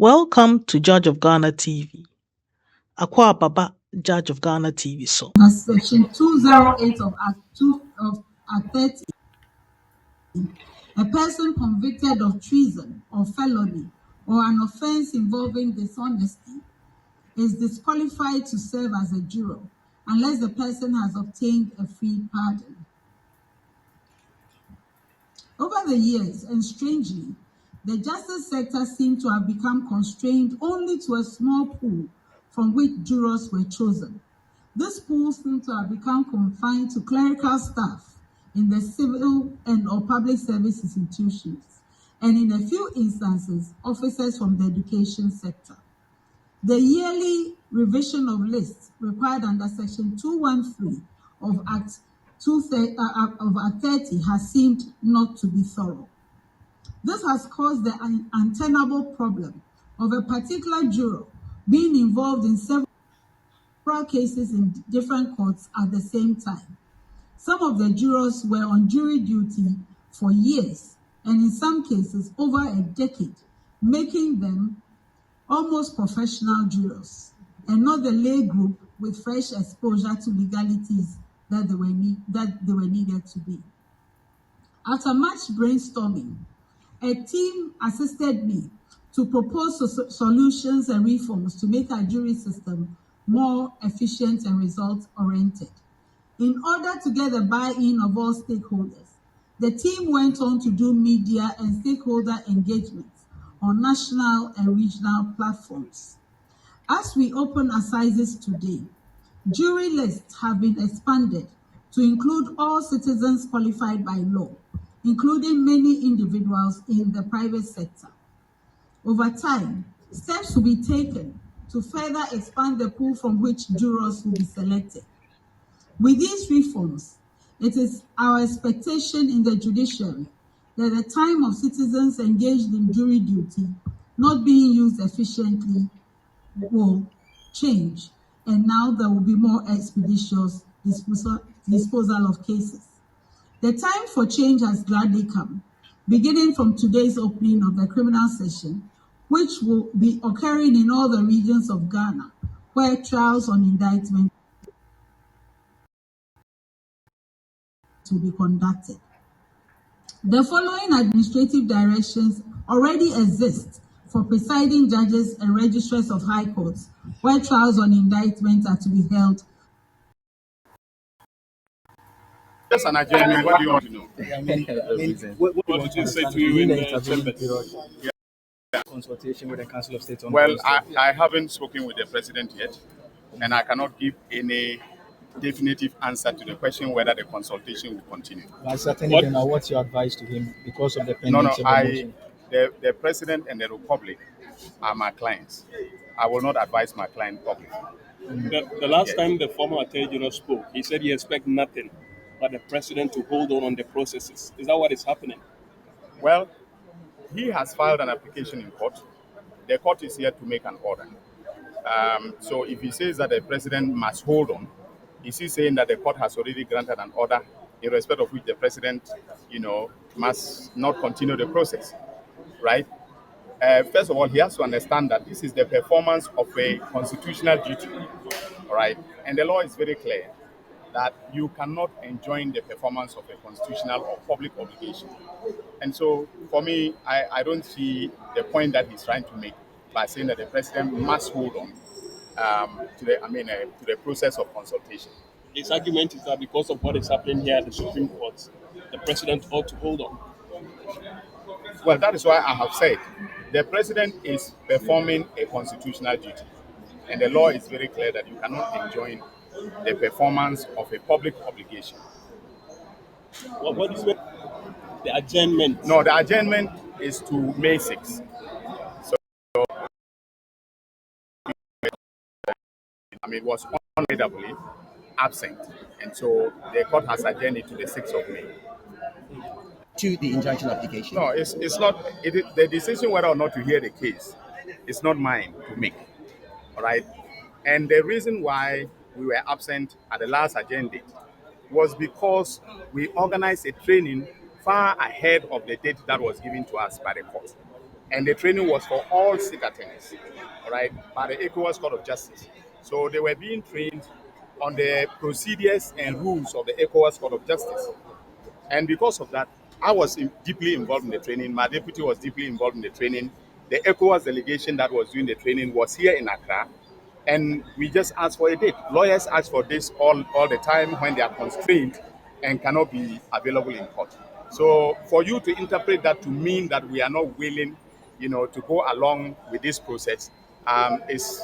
Welcome to Judge of Ghana TV. Akwa Baba, Judge of Ghana TV. So, As Section 208 of Act 30, a person convicted of treason or felony or an offense involving dishonesty is disqualified to serve as a juror unless the person has obtained a free pardon. Over the years, and strangely, the justice sector seemed to have become constrained only to a small pool from which jurors were chosen. This pool seemed to have become confined to clerical staff in the civil and or public service institutions, and in a few instances, officers from the education sector. The yearly revision of lists required under Section 213 of Act 30 has seemed not to be thorough. This has caused the untenable problem of a particular juror being involved in several cases in different courts at the same time. Some of the jurors were on jury duty for years, and in some cases over a decade, making them almost professional jurors, and not the lay group with fresh exposure to legalities that they were needed to be. After much brainstorming, a team assisted me to propose solutions and reforms to make our jury system more efficient and result-oriented. In order to get the buy-in of all stakeholders, the team went on to do media and stakeholder engagements on national and regional platforms. As we open assizes today, jury lists have been expanded to include all citizens qualified by law, including many individuals in the private sector. Over time, steps will be taken to further expand the pool from which jurors will be selected. With these reforms, it is our expectation in the judiciary that the time of citizens engaged in jury duty not being used efficiently will change, and now there will be more expeditious disposal of cases. The time for change has gladly come, beginning from today's opening of the criminal session, which will be occurring in all the regions of Ghana, where trials on indictment will be conducted. The following administrative directions already exist for presiding judges and registrars of high courts, where trials on indictment are to be held. Just an adjournment. What do you want to know? What did you say to you in the chambers? Consultation with the Council of State on Well, I haven't spoken with the president yet, and I cannot give any definitive answer to the question whether the consultation will continue. Certainly, then, what's your advice to him because of the pending motion? The president and the republic are my clients. I will not advise my client publicly. The last time the former Attorney General spoke, he said he expects nothing but the president to hold on the processes. Is that what is happening? Well, he has filed an application in court. The court is here to make an order. So if he says that the president must hold on, is he saying that the court has already granted an order in respect of which the president, must not continue the process, right? First of all, he has to understand that this is the performance of a constitutional duty, all right? And the law is very clear that you cannot enjoin the performance of a constitutional or public obligation. And so, for me, I don't see the point that he's trying to make by saying that the president must hold on to the process of consultation. His argument is that because of what is happening here at the Supreme Court, the president ought to hold on. Well, that is why I have said the president is performing a constitutional duty. And the law is very clear that you cannot enjoin the performance of a public obligation. What is the adjournment? No, the adjournment is to May 6th. So, it was unavoidably absent. And so the court has adjourned it to the 6th of May. To the injunction application? No, it's not. The decision whether or not to hear the case is not mine to make. All right? And the reason why we were absent at the last adjourned date was because we organized a training far ahead of the date that was given to us by the court. And the training was for all state attorneys, all right, by the ECOWAS Court of Justice. So they were being trained on the procedures and rules of the ECOWAS Court of Justice. And because of that, I was deeply involved in the training. My deputy was deeply involved in the training. The ECOWAS delegation that was doing the training was here in Accra. And we just asked for a date. Lawyers ask for this all the time when they are constrained and cannot be available in court. So for you to interpret that to mean that we are not willing, to go along with this process is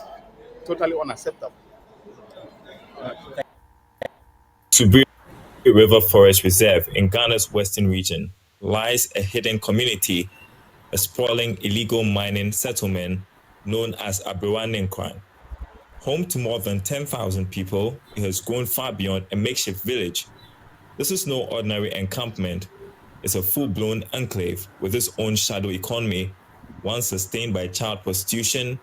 totally unacceptable. Subiri River Forest Reserve in Ghana's western region lies a hidden community, a sprawling illegal mining settlement known as Aberantenkran. Home to more than 10,000 people, it has grown far beyond a makeshift village. This is no ordinary encampment. It's a full-blown enclave with its own shadow economy, one sustained by child prostitution,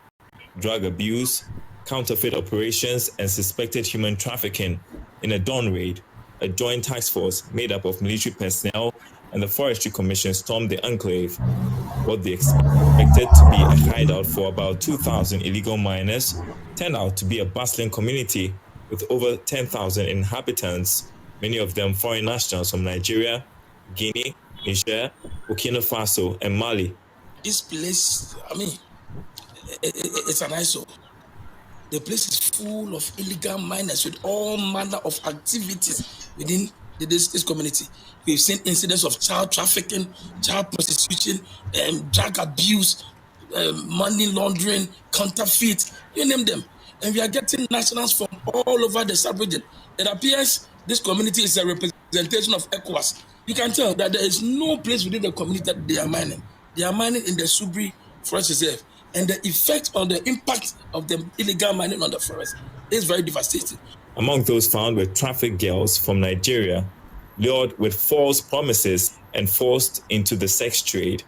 drug abuse, counterfeit operations, and suspected human trafficking. In a dawn raid, a joint task force made up of military personnel and the Forestry Commission stormed the enclave. What they expected to be a hideout for about 2,000 illegal miners turned out to be a bustling community with over 10,000 inhabitants, many of them foreign nationals from Nigeria, Guinea, Niger, Burkina Faso, and Mali. This place, it's an eyesore. The place is full of illegal miners with all manner of activities within this community. We've seen incidents of child trafficking, child prostitution, drug abuse, money laundering, counterfeit, you name them. And we are getting nationals from all over the sub-region. It appears this community is a representation of ECOWAS. You can tell that there is no place within the community that they are mining. They are mining in the Subiri Forest Reserve. And the effect on the impact of the illegal mining on the forest is very devastating. Among those found were trafficked girls from Nigeria, lured with false promises and forced into the sex trade.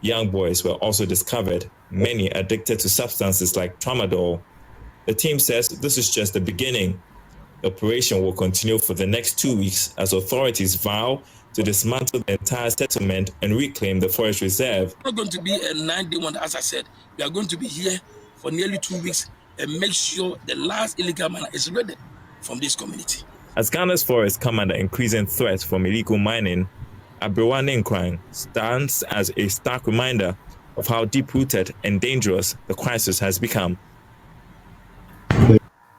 Young boys were also discovered, many addicted to substances like tramadol. The team says this is just the beginning. The operation will continue for the next 2 weeks as authorities vow to dismantle the entire settlement and reclaim the forest reserve. It's not going to be a 9-day one, as I said. We are going to be here for nearly 2 weeks and make sure the last illegal miner is ready from this community. As Ghana's forests come under increasing threat from illegal mining, Aberantenkran stands as a stark reminder of how deep-rooted and dangerous the crisis has become. The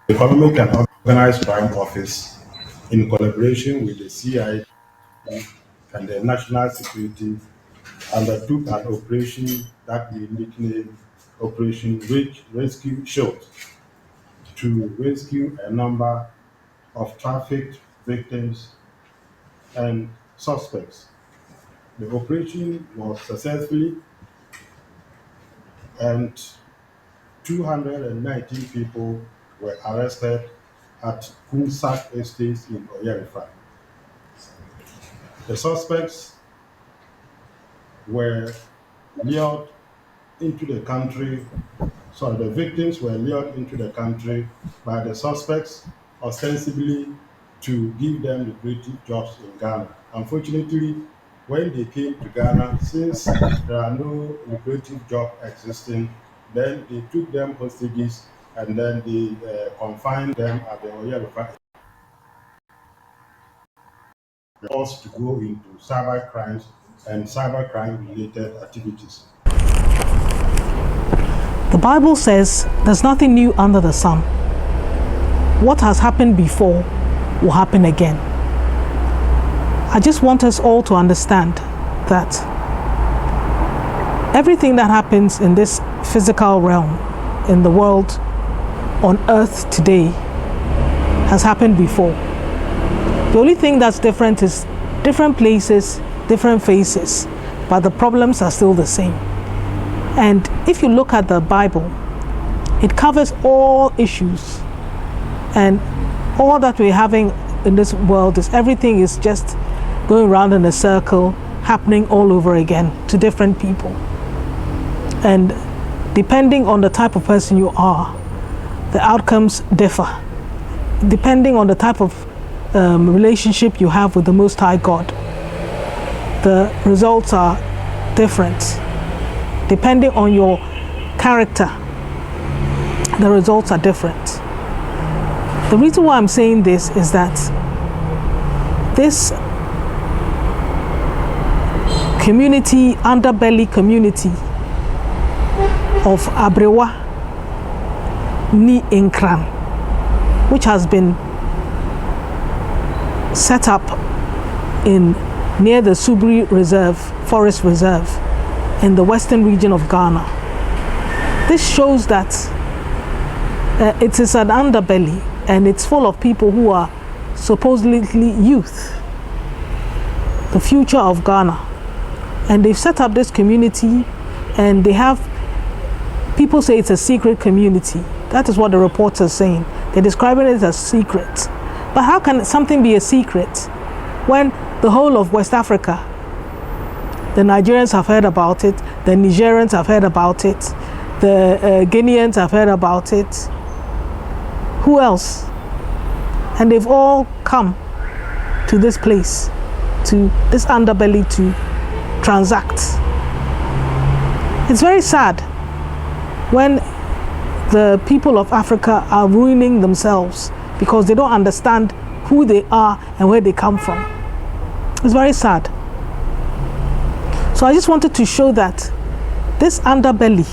Economic and Organized Crime Office, in collaboration with the CIA and the National Security, undertook an operation that we nicknamed Operation Rescue Shield to rescue a number of trafficked victims and suspects. The operation was successful and 219 people were arrested at Kumsak Estates in Oyarifa. The suspects were lured into the country, the victims were lured into the country by the suspects ostensibly to give them lucrative jobs in Ghana. Unfortunately, when they came to Ghana, since there are no lucrative jobs existing, then they took them hostages and then they confined them at the Oyarifa. They forced to go into cyber crimes and cyber crime related activities. The Bible says there's nothing new under the sun. What has happened before will happen again. I just want us all to understand that everything that happens in this physical realm, in the world, on earth today, has happened before. The only thing that's different is different places, different faces, but the problems are still the same. And if you look at the Bible, it covers all issues, and all that we're having in this world is everything is just going around in a circle, happening all over again to different people. And depending on the type of person you are, the outcomes differ. Depending on the type of relationship you have with the Most High God, the results are different. Depending on your character, the results are different. The reason why I'm saying this is that this community, underbelly community of Abrewa Ni Nkran, which has been set up in near the Subri Reserve, Forest Reserve, in the western region of Ghana. This shows that it is an underbelly, and it's full of people who are supposedly youth, the future of Ghana. And they've set up this community, and they have, people say it's a secret community. That is what the reports are saying. They're describing it as secret. But how can something be a secret when the whole of West Africa, the Nigerians have heard about it, the Nigerians have heard about it, the Guineans have heard about it. Who else? And they've all come to this place, to this underbelly, to transact. It's very sad when the people of Africa are ruining themselves because they don't understand who they are and where they come from. It's very sad. So I just wanted to show that this underbelly,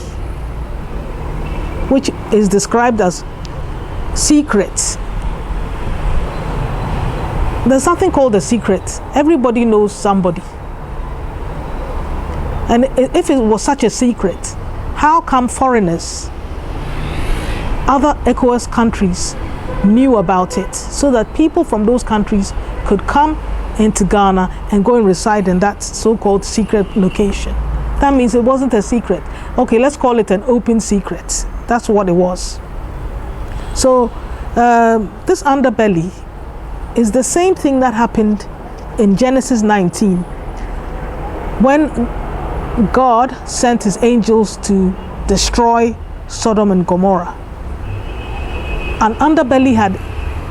which is described as secret, there's something called a secret. Everybody knows somebody. And if it was such a secret, how come foreigners, other ECOWAS countries, knew about it, so that people from those countries could come into Ghana and go and reside in that so-called secret location? That means it wasn't a secret. Okay, let's call it an open secret. That's what it was. So this underbelly is the same thing that happened in Genesis 19, when God sent his angels to destroy Sodom and Gomorrah. An underbelly had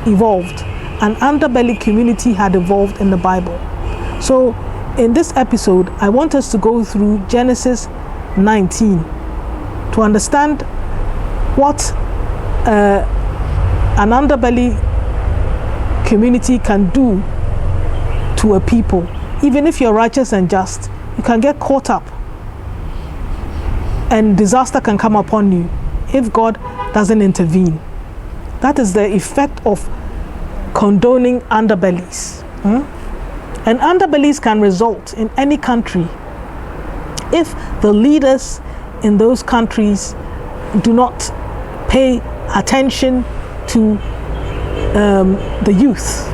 evolved. An underbelly community had evolved in the Bible. So in this episode, I want us to go through Genesis 19 to understand what an underbelly community can do to a people. Even if you're righteous and just, you can get caught up and disaster can come upon you if God doesn't intervene. That is the effect of condoning underbellies. And underbellies can result in any country if the leaders in those countries do not pay attention to the youth,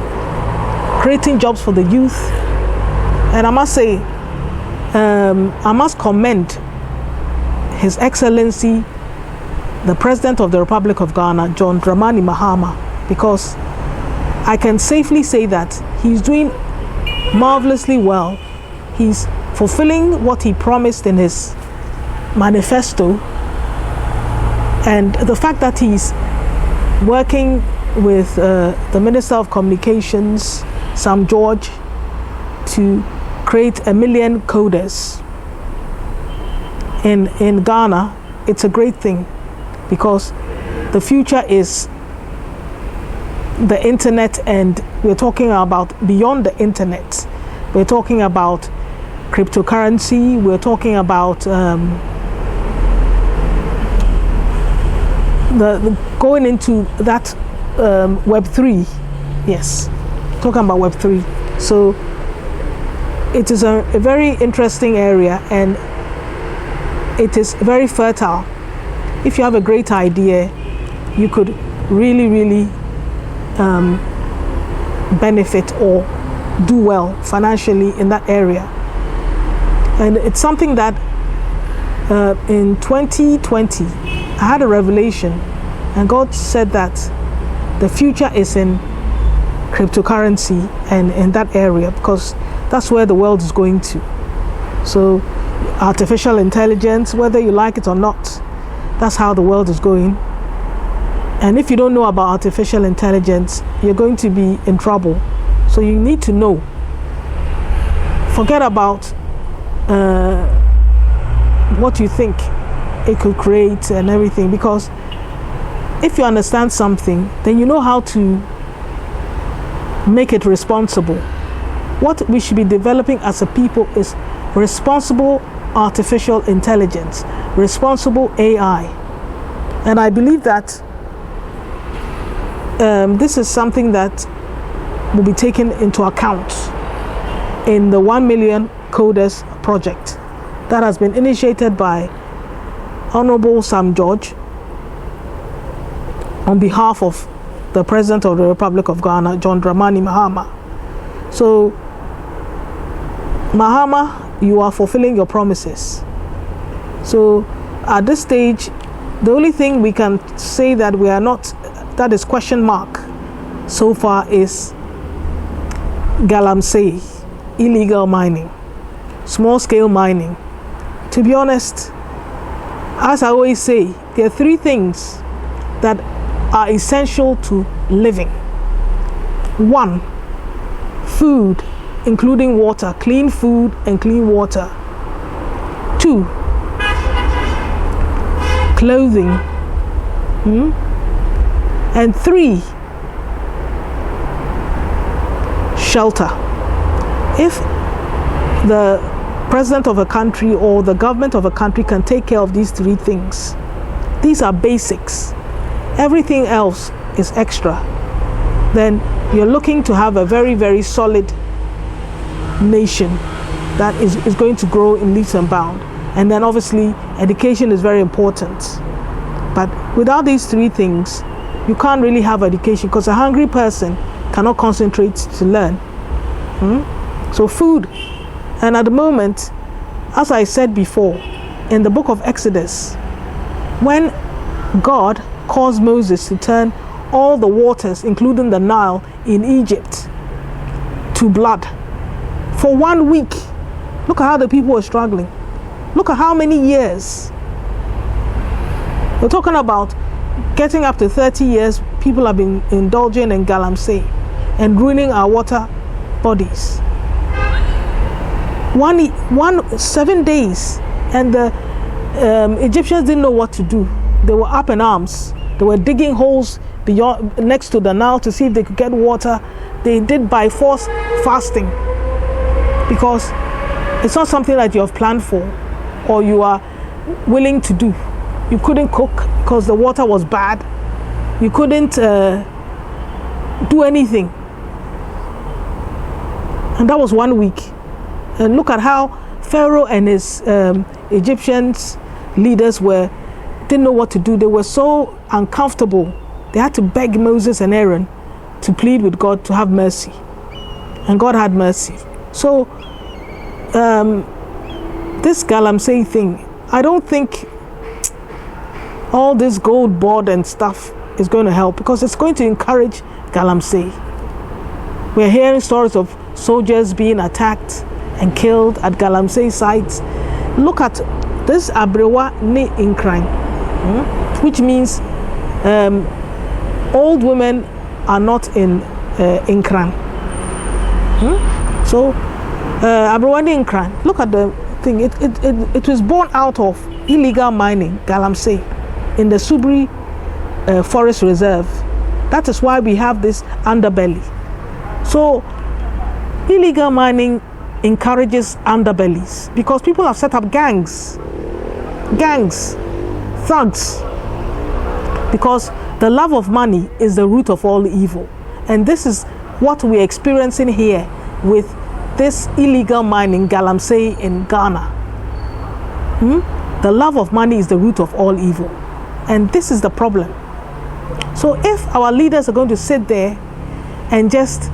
creating jobs for the youth. And I must say, I must commend His Excellency, the President of the Republic of Ghana, John Dramani Mahama, because I can safely say that he's doing marvelously well. He's fulfilling what he promised in his manifesto, and the fact that he's working with the Minister of Communications, Sam George, to create 1 million coders in Ghana, it's a great thing, because the future is the internet, and we're talking about beyond the internet. We're talking about cryptocurrency, we're talking about the going into that Web3. Yes, talking about Web3. So it is a very interesting area, and it is very fertile. If you have a great idea, you could really benefit or do well financially in that area. And it's something that in 2020 I had a revelation, and God said that the future is in cryptocurrency and in that area, because that's where the world is going to. So artificial intelligence, whether you like it or not, that's how the world is going. And if you don't know about artificial intelligence, you're going to be in trouble. So you need to know. Forget about what you think it could create and everything, because if you understand something, then you know how to make it responsible. What we should be developing as a people is responsible artificial intelligence, responsible AI. And I believe that this is something that will be taken into account in the 1 million coders project that has been initiated by Honorable Sam George on behalf of the President of the Republic of Ghana, John Dramani Mahama. So, Mahama, you are fulfilling your promises. So, at this stage, the only thing we can say that we are not, that is question mark so far, is Galamsey, illegal mining, small scale mining. To be honest, as I always say, there are three things that are essential to living. 1, food, including water, clean food and clean water. 2, clothing. And 3, shelter. If the president of a country or the government of a country can take care of these 3 things, these are basics, everything else is extra, then you're looking to have a very, very solid nation that is going to grow in leaps and bounds. And then obviously education is very important. But without these 3 things, you can't really have education, because a hungry person cannot concentrate to learn. So food. And at the moment, as I said before, in the book of Exodus, when God caused Moses to turn all the waters, including the Nile in Egypt, to blood for 1 week, look at how the people were struggling. Look at how many years. We're talking about getting up to 30 years people have been indulging in Galamsey and ruining our water bodies. 7 days, and the Egyptians didn't know what to do. They were up in arms. They were digging holes next to the Nile to see if they could get water. They did by force fasting, because it's not something that you have planned for or you are willing to do. You couldn't cook because the water was bad. You couldn't do anything. And that was 1 week. And look at how Pharaoh and his Egyptians leaders didn't know what to do. They were so uncomfortable. They had to beg Moses and Aaron to plead with God to have mercy. And God had mercy. So this Galamsey thing, I don't think all this gold board and stuff is going to help, because it's going to encourage Galamsey. We're hearing stories of soldiers being attacked and killed at Galamsey sites. Look at this Abrewa ne Inkran, which means old women are not in Inkran. So Abrewa ne Inkran, look at the thing. It was born out of illegal mining, Galamsey, in the Subri Forest Reserve. That is why we have this underbelly. So illegal mining encourages underbellies, because people have set up gangs, thugs, because the love of money is the root of all evil. And this is what we're experiencing here with this illegal mining, Galamsey in Ghana. The love of money is the root of all evil. And this is the problem. So if our leaders are going to sit there and just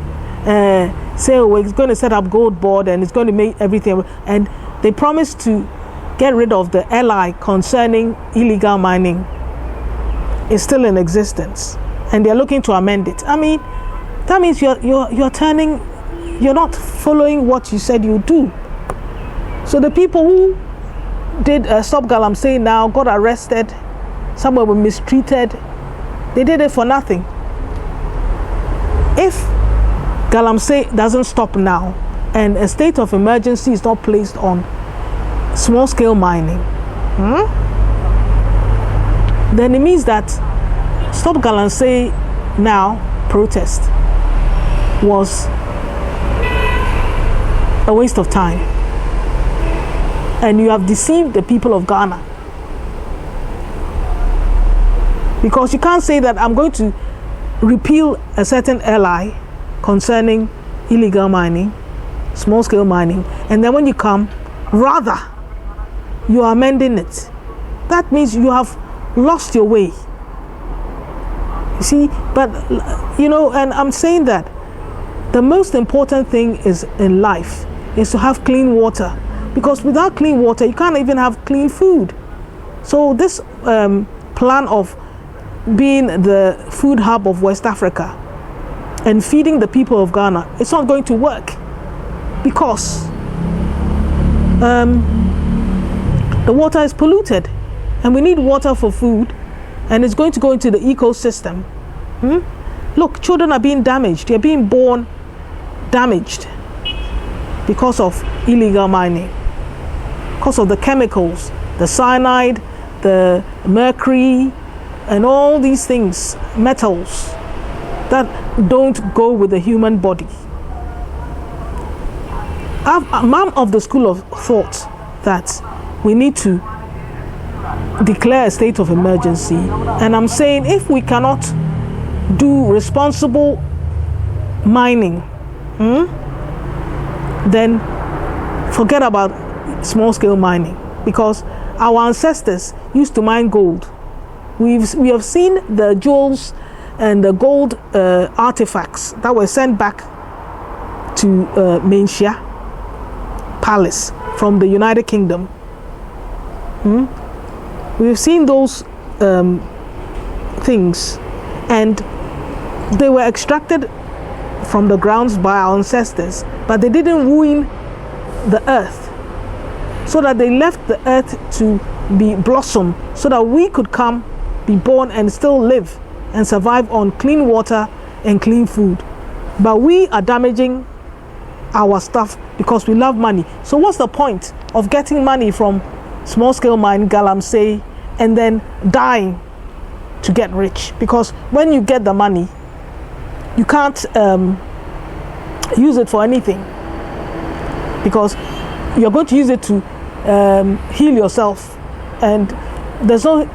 say, oh, we're going to set up gold board and it's going to make everything, and they promise to get rid of the LI concerning illegal mining, is still in existence, and they're looking to amend it. I mean, that means you're not following what you said you do. So the people who did Stop Galamsey now got arrested, some were mistreated, they did it for nothing. If Galamsey doesn't stop now and a state of emergency is not placed on small-scale mining, then it means that Stop Galamsey Now protest was a waste of time. And you have deceived the people of Ghana. Because you can't say that I'm going to repeal a certain LI concerning illegal mining, small-scale mining, and then when you come, rather, you are amending it. That means you have lost your way. You see, but, and I'm saying that the most important thing is in life is to have clean water. Because without clean water, you can't even have clean food. So this plan of being the food hub of West Africa and feeding the people of Ghana, it's not going to work because the water is polluted and we need water for food, and it's going to go into the ecosystem. Look, children are being damaged. They're being born damaged because of illegal mining, because of the chemicals, the cyanide, the mercury, and all these things, metals that don't go with the human body. I'm of the school of thought that we need to declare a state of emergency. And I'm saying if we cannot do responsible mining, then forget about small-scale mining, because our ancestors used to mine gold. We have seen the jewels and the gold artifacts that were sent back to Menchia Palace from the United Kingdom. We've seen those things, and they were extracted from the grounds by our ancestors, but they didn't ruin the earth, so that they left the earth to be blossom, so that we could come, be born, and still live and survive on clean water and clean food. But we are damaging our stuff because we love money. So what's the point of getting money from small-scale mine, Galamsey, and then dying to get rich? Because when you get the money, you can't use it for anything, because you're going to use it to heal yourself, and there's no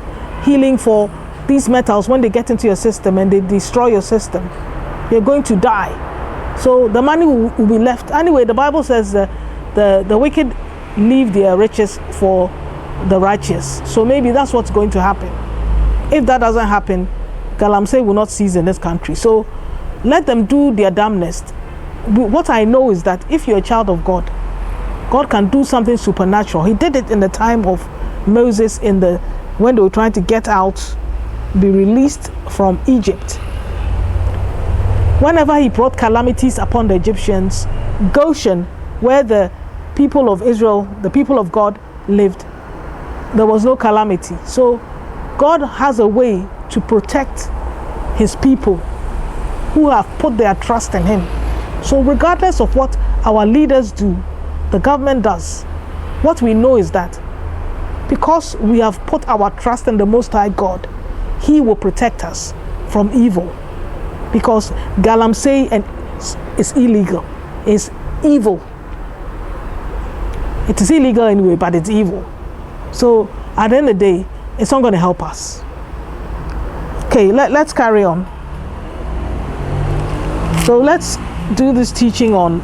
healing for these metals. When they get into your system and they destroy your system, you're going to die. So the money will be left. Anyway, the Bible says that the wicked leave their riches for the righteous. So maybe that's what's going to happen. If that doesn't happen, Galamsey will not cease in this country. So let them do their damnedest. What I know is that if you're a child of God, God can do something supernatural. He did it in the time of Moses when they were trying to get out, be released from Egypt. Whenever he brought calamities upon the Egyptians, Goshen, where the people of Israel, the people of God lived, there was no calamity. So God has a way to protect his people who have put their trust in him. So regardless of what our leaders do, the government does, what we know is that because we have put our trust in the Most High God, he will protect us from evil. Because Galamsey is illegal, is evil. It is illegal anyway, but it's evil. So at the end of the day, it's not going to help us. Okay, let's carry on. So let's do this teaching on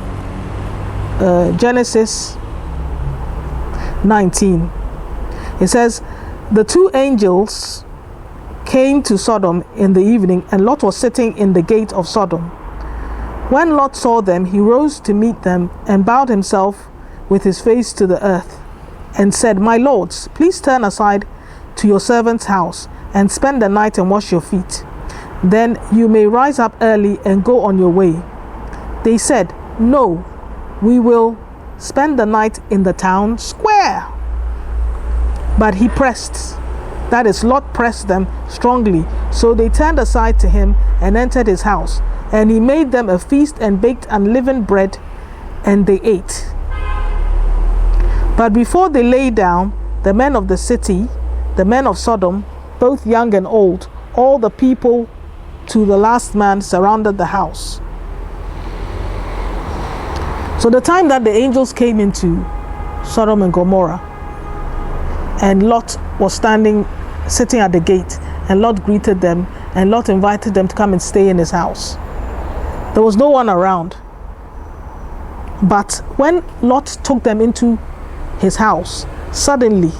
Genesis 19. It says, the two angels came to Sodom in the evening, and Lot was sitting in the gate of Sodom. When Lot saw them, he rose to meet them and bowed himself with his face to the earth and said, my lords, please turn aside to your servant's house and spend the night and wash your feet. Then you may rise up early and go on your way. They said, no, we will spend the night in the town square. But he pressed, that is, Lot pressed them strongly. So they turned aside to him and entered his house. And he made them a feast and baked unleavened bread, and they ate. But before they lay down, the men of the city, the men of Sodom, both young and old, all the people to the last man surrounded the house. So the time that the angels came into Sodom and Gomorrah, and Lot was sitting at the gate, and Lot greeted them, and Lot invited them to come and stay in his house. There was no one around. But when Lot took them into his house, suddenly,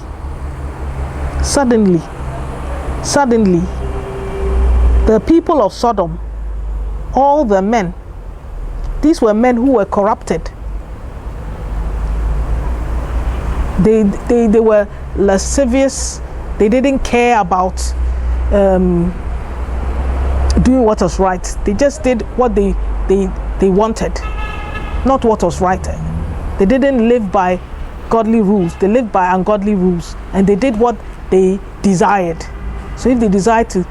the people of Sodom, all the men, these were men who were corrupted. They were lascivious. They didn't care about doing what was right. They just did what they wanted, not what was right. They didn't live by godly rules. They lived by ungodly rules, and they did what they desired. So if they desired to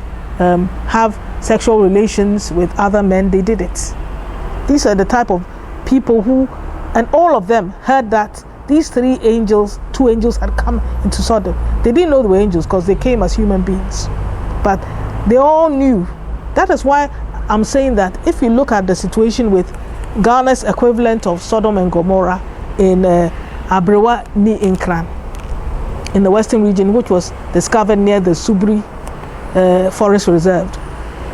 have sexual relations with other men, they did it. These are the type of people who, and all of them heard that these two angels had come into Sodom. They didn't know they were angels because they came as human beings, but they all knew. That is why I'm saying that if you look at the situation with Ghana's equivalent of Sodom and Gomorrah in Abrewa Ni Nkran, in the western region, which was discovered near the Subri Forest Reserve,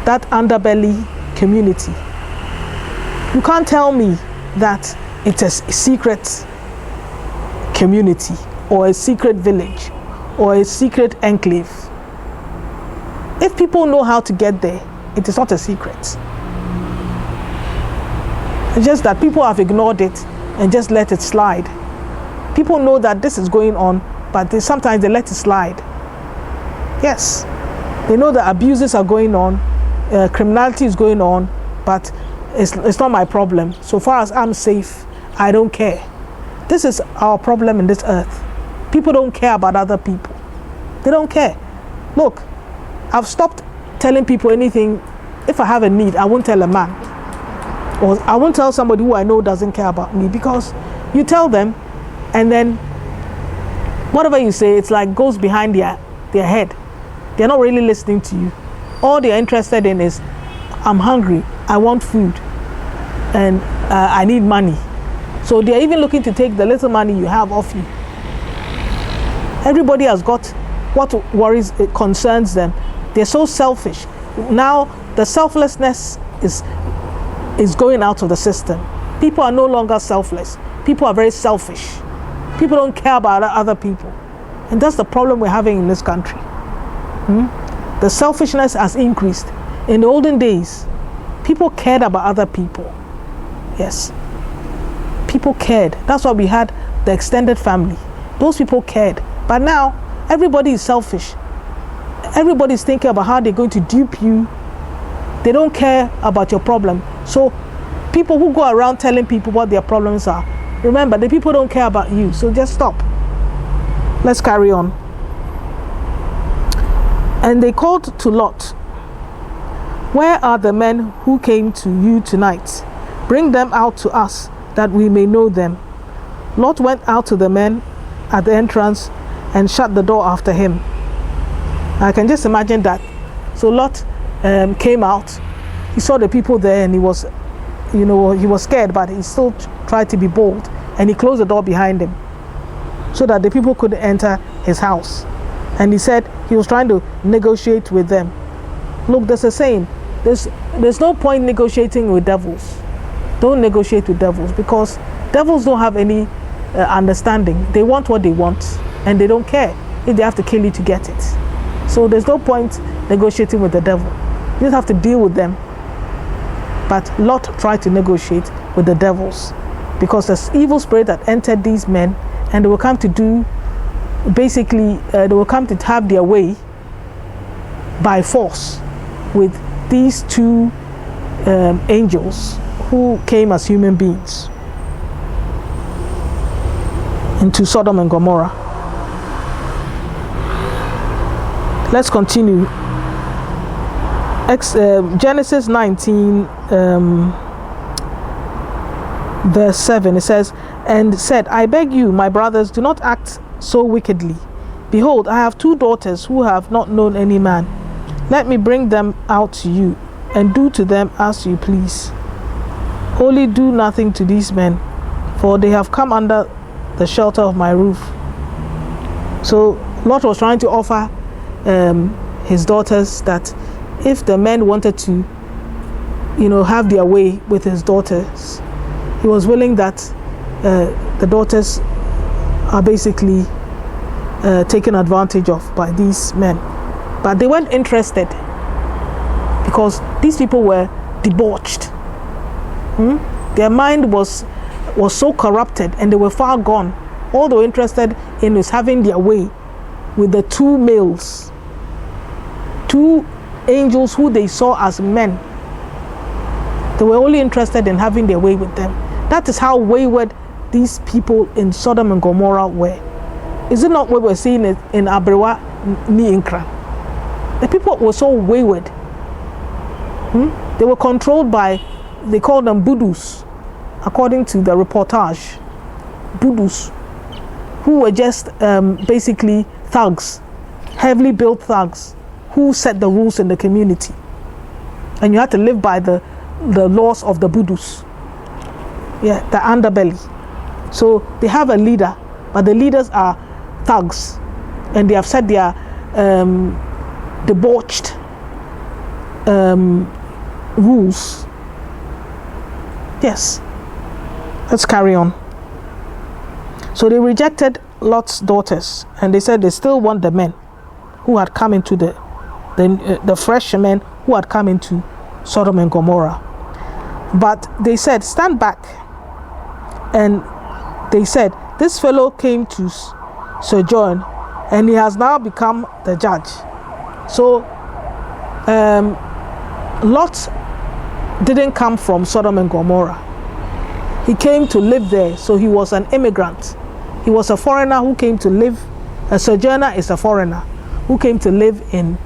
that underbelly community, you can't tell me that it's a secret community or a secret village or a secret enclave. If people know how to get there, it is not a secret. It's just that people have ignored it and just let it slide. People know that this is going on, but sometimes they let it slide. Yes, they know that abuses are going on, criminality is going on, but it's not my problem. So far as I'm safe, I don't care. This is our problem in this earth. People don't care about other people. They don't care. Look, I've stopped telling people anything. If I have a need, I won't tell a man. Or I won't tell somebody who I know doesn't care about me, because you tell them and then whatever you say, it's like goes behind their head. They're not really listening to you. All they're interested in is, I'm hungry, I want food, and I need money. So they're even looking to take the little money you have off you. Everybody has got what worries, it concerns them. They're so selfish. Now the selflessness is going out of the system. People are no longer selfless. People are very selfish. People don't care about other people. And that's the problem we're having in this country. The selfishness has increased. In the olden days, people cared about other people. Yes. People cared. That's why we had the extended family. Those people cared. But now, everybody is selfish. Everybody's thinking about how they're going to dupe you. They don't care about your problem. So people who go around telling people what their problems are, remember, the people don't care about you. So just stop. Let's carry on. And they called to Lot, "Where are the men who came to you tonight? Bring them out to us, that we may know them." Lot went out to the men at the entrance and shut the door after him. I can just imagine that. So Lot came out. He saw the people there, and he was scared, but he still tried to be bold, and he closed the door behind him so that the people could enter his house. And he said he was trying to negotiate with them. Look, there's a saying, there's no point negotiating with devils. Don't negotiate with devils, because devils don't have any understanding. They want what they want, and they don't care if they have to kill you to get it. So there's no point negotiating with the devil. You just have to deal with them. But Lot tried to negotiate with the devils, because there's evil spirit that entered these men, and they will come to do, basically, they will come to have their way by force with these two angels who came as human beings into Sodom and Gomorrah. Let's continue. Genesis 19 verse 7, it says, "And said, I beg you, my brothers, do not act so wickedly. Behold, I have 2 daughters who have not known any man. Let me bring them out to you, and do to them as you please. Only do nothing to these men, for they have come under the shelter of my roof. So Lot was trying to offer his daughters that if the men wanted to, have their way with his daughters, he was willing that the daughters are basically taken advantage of by these men. But they weren't interested because these people were debauched. Their mind was so corrupted and they were far gone. All they were interested in is having their way with the 2 males, 2 angels who they saw as men. They were only interested in having their way with them. That is how wayward these people in Sodom and Gomorrah were. Is it not what we're seeing in Abrewa ni Nkran? The people were so wayward. They were controlled by, they called them Budus, according to the reportage. Budus, who were just basically thugs, heavily built thugs, who set the rules in the community. And you had to live by the laws of the Budus. Yeah, the underbelly. So they have a leader, but the leaders are thugs, and they have set their debauched rules. Yes. Let's carry on. So they rejected Lot's daughters, and they said they still want the men who had come into the fresh men who had come into Sodom and Gomorrah. But they said, stand back. And they said, this fellow came to sojourn, and he has now become the judge. So Lot didn't come from Sodom and Gomorrah. He came to live there, so he was an immigrant. He was a foreigner who came to live. A sojourner is a foreigner who came to live in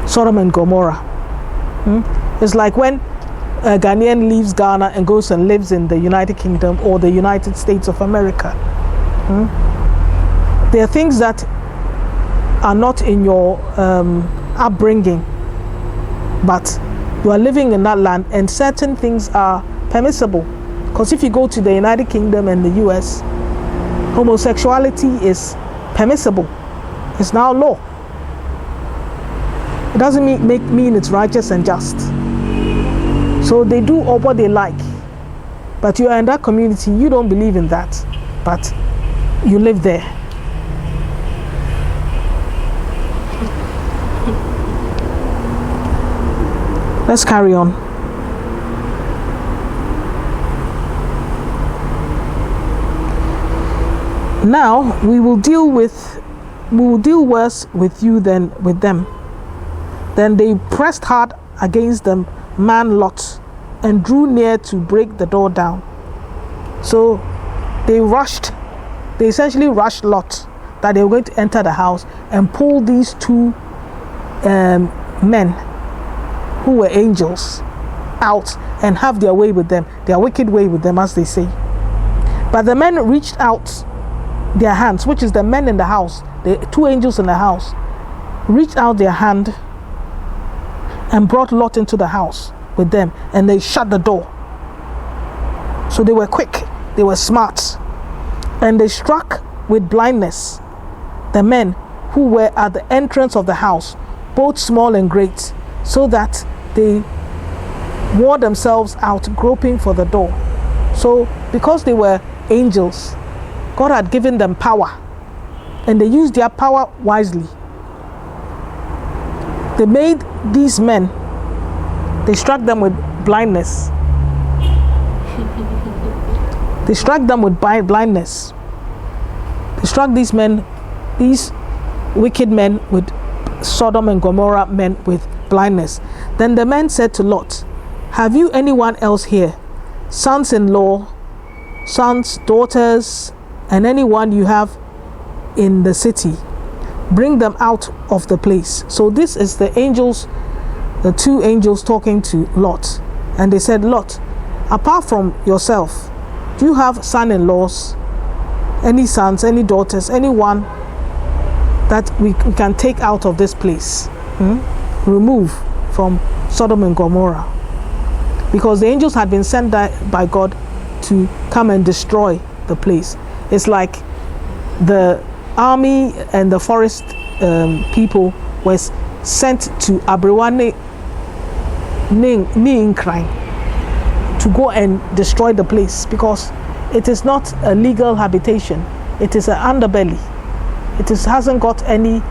Sodom and Gomorrah. It's like when a Ghanaian leaves Ghana and goes and lives in the United Kingdom or the United States of America. There are things that are not in your upbringing, but you are living in that land, and certain things are permissible. Because if you go to the United Kingdom and the US, homosexuality is permissible. It's now law. It doesn't mean it's righteous and just. So they do all what they like. But you are in that community, you don't believe in that, but you live there. Let's carry on. Now we will deal worse with you than with them. Then they pressed hard against them man Lot and drew near to break the door down. So they essentially rushed Lot, that they were going to enter the house and pull these 2 men who were angels out and have their way with them, their wicked way with them, as they say. But the men reached out their hands, which is the men in the house, the 2 angels in the house, reached out their hand and brought Lot into the house with them, and they shut the door. So they were quick, they were smart, and they struck with blindness the men who were at the entrance of the house, both small and great, so that they wore themselves out groping for the door. So because they were angels, God had given them power, and they used their power wisely. They made these men, they struck them with blindness. They struck them with blindness. They struck these men, these wicked men, with Sodom and Gomorrah men with blindness. Then the men said to Lot, have you anyone else here, sons-in-law, sons, daughters, and anyone you have in the city? Bring them out of the place. So this is the angels, the 2 angels talking to Lot. And they said, Lot, apart from yourself, do you have son-in-laws, any sons, any daughters, anyone that we can take out of this place, remove from Sodom and Gomorrah, because the angels had been sent by God to come and destroy the place. It's like the army and the forest people was sent to Abrewane Ninkran to go and destroy the place, because it is not a legal habitation. It is an underbelly. It hasn't got any,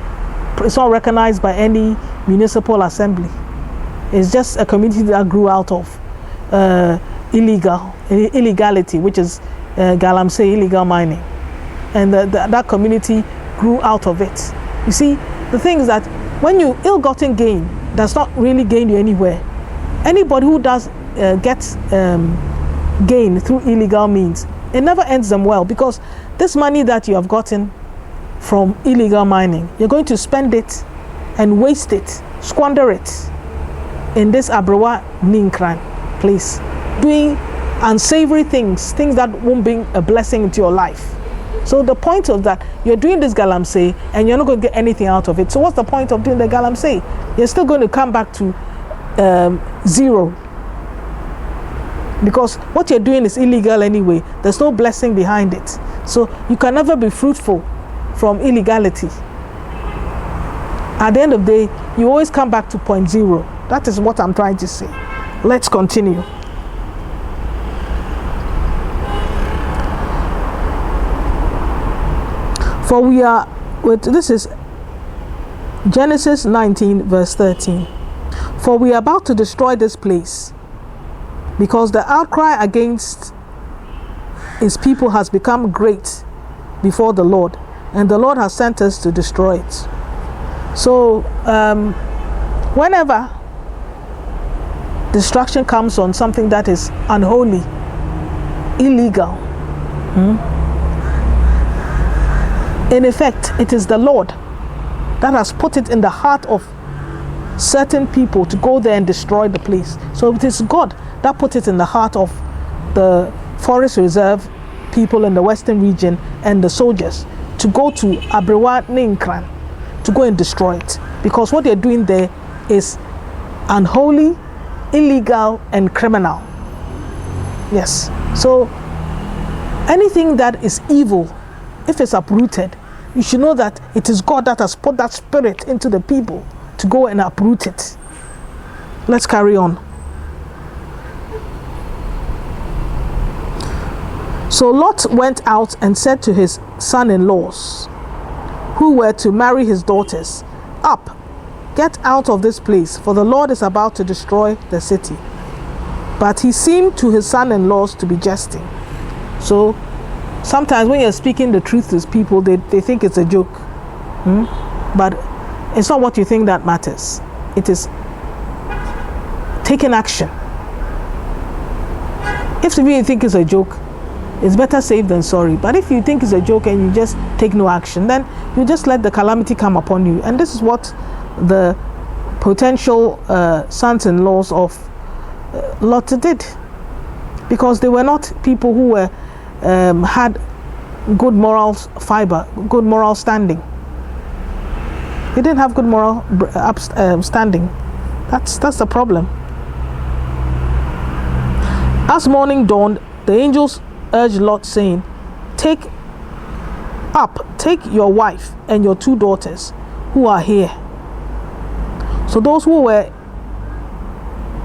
it's not recognized by any municipal assembly. It's just a community that grew out of illegality, which is Galamsey, illegal mining. And that community grew out of it. You see, the thing is that when you ill-gotten gain does not really gain you anywhere. Anybody who does gets gain through illegal means, it never ends them well, because this money that you have gotten from illegal mining, you're going to spend it and waste it, squander it in this Abrewa Ninkran place, doing unsavory things that won't bring a blessing into your life. So the point of that, you're doing this Galamsey and you're not going to get anything out of it. So what's the point of doing the Galamsey? You're still going to come back to zero, because what you're doing is illegal anyway. There's no blessing behind it. So you can never be fruitful from illegality. At the end of the day, you always come back to point zero. That is what I'm trying to say. Let's continue. For we are, this is Genesis 19 verse 13. For we are about to destroy this place, because the outcry against his people has become great before the Lord, and the Lord has sent us to destroy it. So whenever destruction comes on something that is unholy, illegal, in effect, it is the Lord that has put it in the heart of certain people to go there and destroy the place. So it is God that put it in the heart of the Forest Reserve people in the Western region and the soldiers to go to Abrewa Ninkran to go and destroy it, because what they're doing there is unholy, illegal, and criminal. Yes. So anything that is evil, if it's uprooted, you should know that it is God that has put that spirit into the people to go and uproot it. Let's carry on. So Lot went out and said to his son-in-laws, who were to marry his daughters, "Up, get out of this place, for the Lord is about to destroy the city." But he seemed to his son-in-laws to be jesting. So sometimes when you're speaking the truth to people, they think it's a joke. But it's not what you think that matters. It is taking action. If you think it's a joke, it's better safe than sorry. But if you think it's a joke and you just take no action, then you just let the calamity come upon you. And this is what the potential sons-in-laws of Lot did, because they were not people who were had good moral fiber, good moral standing. They didn't have good moral standing. That's the problem. As morning dawned, the angels urged Lot, saying, take your wife and your 2 daughters who are here. So those who were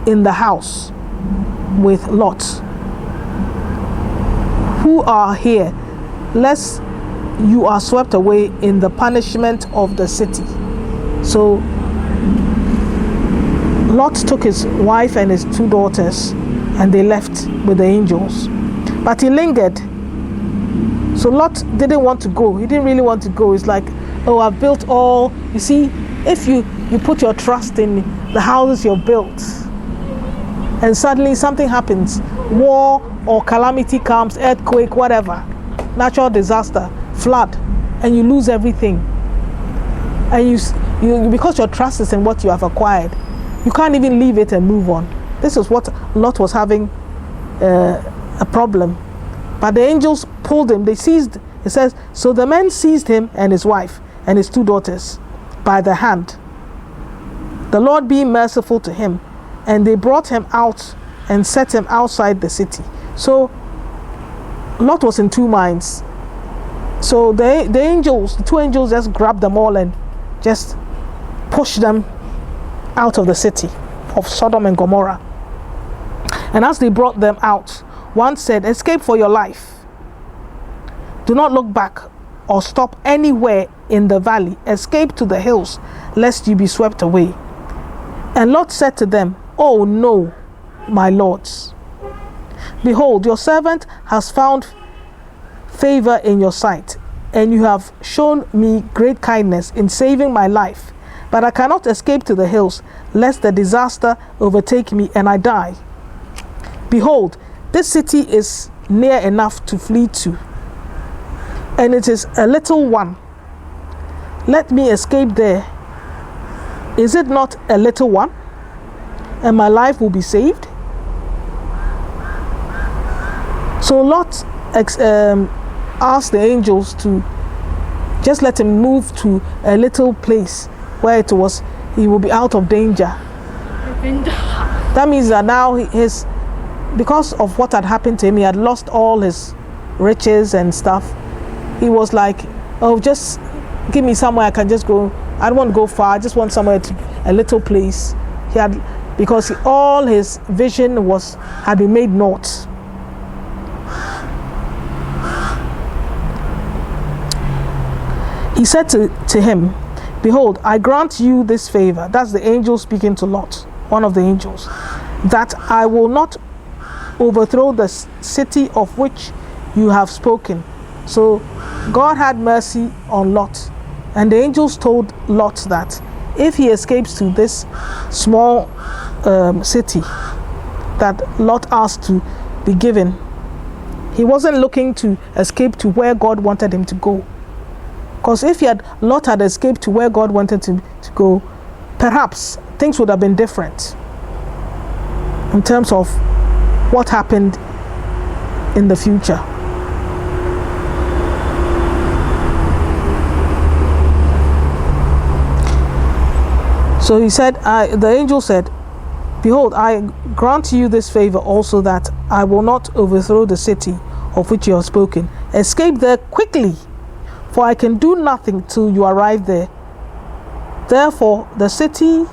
in the house with Lot, who are here, lest you are swept away in the punishment of the city. So Lot took his wife and his 2 daughters, and they left with the angels. But he lingered. So Lot didn't want to go. He didn't really want to go. It's like, oh, I've built all. You see, if you put your trust in the houses you've built, and suddenly something happens, war or calamity comes, earthquake, whatever, natural disaster, flood, and you lose everything. And you because your trust is in what you have acquired, you can't even leave it and move on. This is what Lot was having a problem. But the angels pulled him. They seized It says, so the men seized him and his wife and his 2 daughters by the hand, the Lord being merciful to him, and they brought him out and set him outside the city. So Lot was in 2 minds. So the 2 angels just grabbed them all and just pushed them out of the city of Sodom and Gomorrah. And as they brought them out, one said, escape for your life. Do not look back or stop anywhere in the valley. Escape to the hills, lest you be swept away. And Lot said to them, oh no, my lords. Behold, your servant has found favor in your sight, and you have shown me great kindness in saving my life. But I cannot escape to the hills, lest the disaster overtake me and I die. Behold, this city is near enough to flee to, and it is a little one. Let me escape there. Is it not a little one? And my life will be saved? So Lot asked the angels to just let him move to a little place where he will be out of danger. That means that now because of what had happened to him, he had lost all his riches and stuff. He was like, oh, just give me somewhere I can just go. I don't want to go far. I just want somewhere a little place. Because all his vision had been made naught. He said to him, behold, I grant you this favor. That's the angel speaking to Lot, one of the angels, that I will not overthrow the city of which you have spoken. So God had mercy on Lot, and the angels told Lot that if he escapes to this small city that Lot asked to be given, he wasn't looking to escape to where God wanted him to go. Because if Lot had escaped to where God wanted him to go, perhaps things would have been different in terms of what happened in the future. So he said, the angel said, behold, I grant you this favor also, that I will not overthrow the city of which you have spoken. Escape there quickly, for I can do nothing till you arrive there. Therefore, the city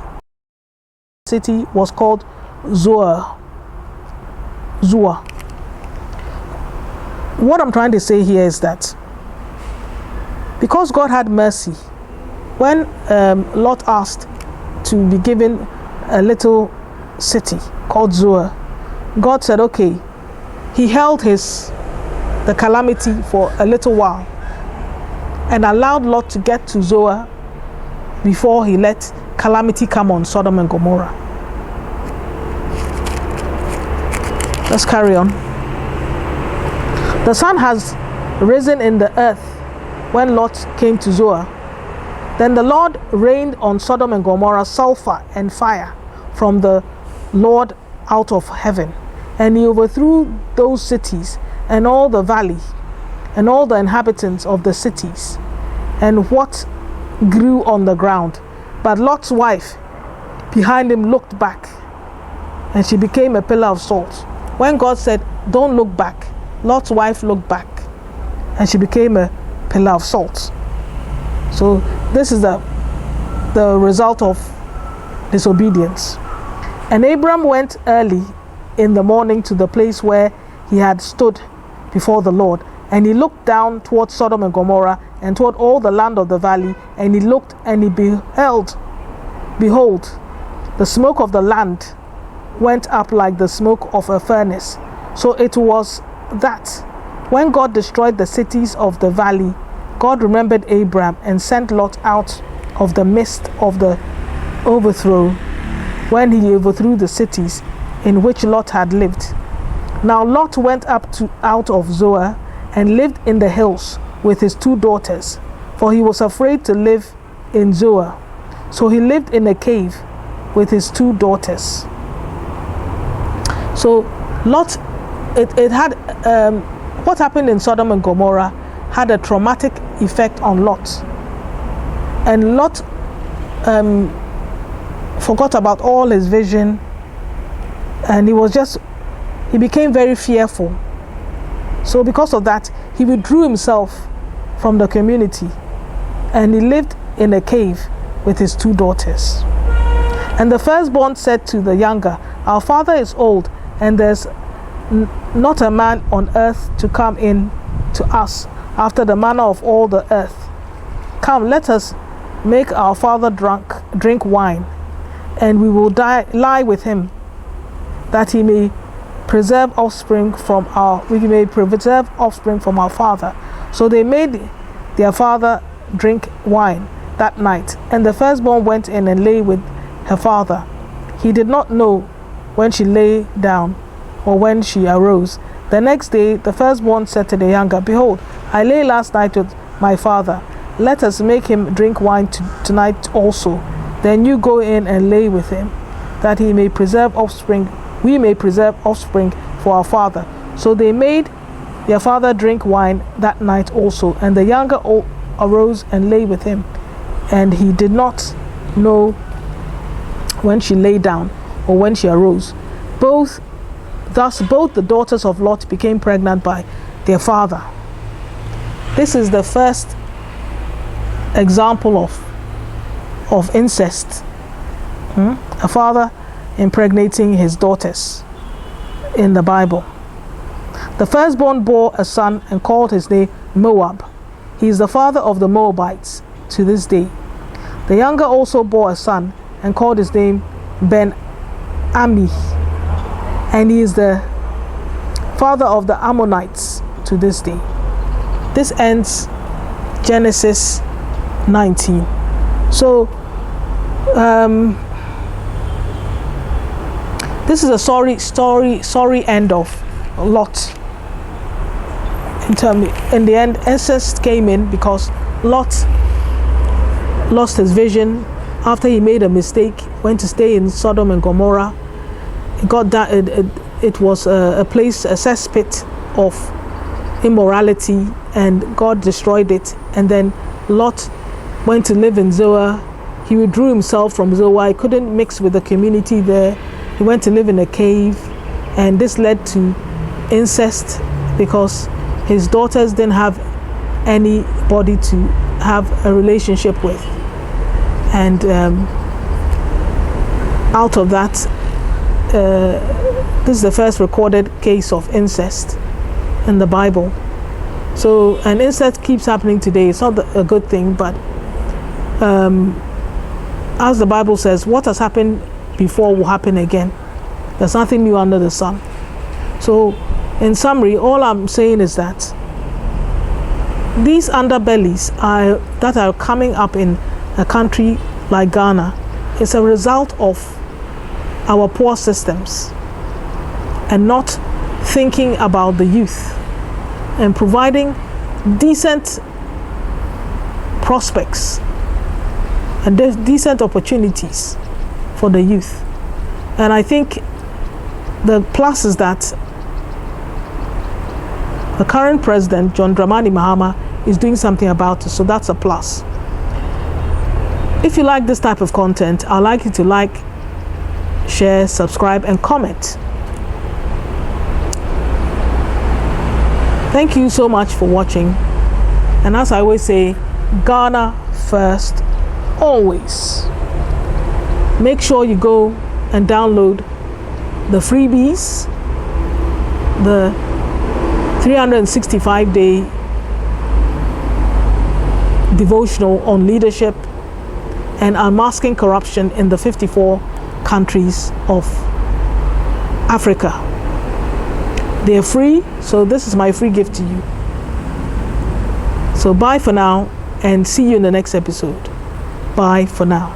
was called Zoar. What I'm trying to say here is that because God had mercy, when Lot asked to be given a little city called Zoar, God said, okay. He held the calamity for a little while and allowed Lot to get to Zoar before he let calamity come on Sodom and Gomorrah. Let's carry on. The sun has risen in the earth when Lot came to Zoar. Then the Lord rained on Sodom and Gomorrah sulfur and fire from the Lord out of heaven, and he overthrew those cities and all the valley and all the inhabitants of the cities and what grew on the ground. But Lot's wife behind him looked back, and she became a pillar of salt. When God said, don't look back, Lot's wife looked back, and she became a pillar of salt. So this is the result of disobedience. And Abram went early in the morning to the place where he had stood before the Lord, and he looked down toward Sodom and Gomorrah and toward all the land of the valley, and he looked and he behold, the smoke of the land went up like the smoke of a furnace. So it was that when God destroyed the cities of the valley, God remembered Abram and sent Lot out of the midst of the overthrow when he overthrew the cities in which Lot had lived. Now Lot went out of Zoar and lived in the hills with his 2 daughters, for he was afraid to live in Zoar. So he lived in a cave with his 2 daughters. So Lot, it had what happened in Sodom and Gomorrah had a traumatic effect on Lot. And Lot forgot about all his vision, and he became very fearful. So because of that, he withdrew himself from the community, and he lived in a cave with his 2 daughters. And the firstborn said to the younger, "Our father is old, and there's not a man on earth to come in to us after the manner of all the earth. Come, let us make our father drink wine, and we will lie with him, that he may preserve offspring from our father." So they made their father drink wine that night, and the firstborn went in and lay with her father. He did not know when she lay down or when she arose. The next day the firstborn said to the younger, "Behold, I lay last night with my father. Let us make him drink wine tonight also. Then you go in and lay with him, that he may preserve offspring. We may preserve offspring for our father." So they made their father drink wine that night also, and the younger arose and lay with him, and he did not know when she lay down or when she arose. Thus both the daughters of Lot became pregnant by their father. This is the first example of incest. A father impregnating his daughters in the Bible. The firstborn bore a son and called his name Moab. He is the father of the Moabites to this day. The younger also bore a son and called his name Ben-Ami, and he is the father of the Ammonites to this day. This ends Genesis 19. So this is a sorry end of Lot. In the end, incest came in because Lot lost his vision after he made a mistake, went to stay in Sodom and Gomorrah. It was a place, a cesspit of immorality, and God destroyed it. And then Lot went to live in Zoar. He withdrew himself from Zoar. He couldn't mix with the community there. He went to live in a cave, and this led to incest because his daughters didn't have anybody to have a relationship with. And out of that, this is the first recorded case of incest in the Bible. So, and incest keeps happening today. It's not a good thing, but as the Bible says, what has happened before will happen again. There's nothing new under the sun. So, in summary, all I'm saying is that these underbellies that are coming up in a country like Ghana is a result of our poor systems and not thinking about the youth and providing decent prospects and decent opportunities for the youth. And I think the plus is that the current president, John Dramani Mahama, is doing something about it, so that's a plus. If you like this type of content, I'd like you to like, share, subscribe, and comment. Thank you so much for watching. And as I always say, Ghana first, always. Make sure you go and download the freebies, the 365-day devotional on leadership and unmasking corruption in the 54 countries of Africa. They're free, so this is my free gift to you. So bye for now, and see you in the next episode. Bye for now.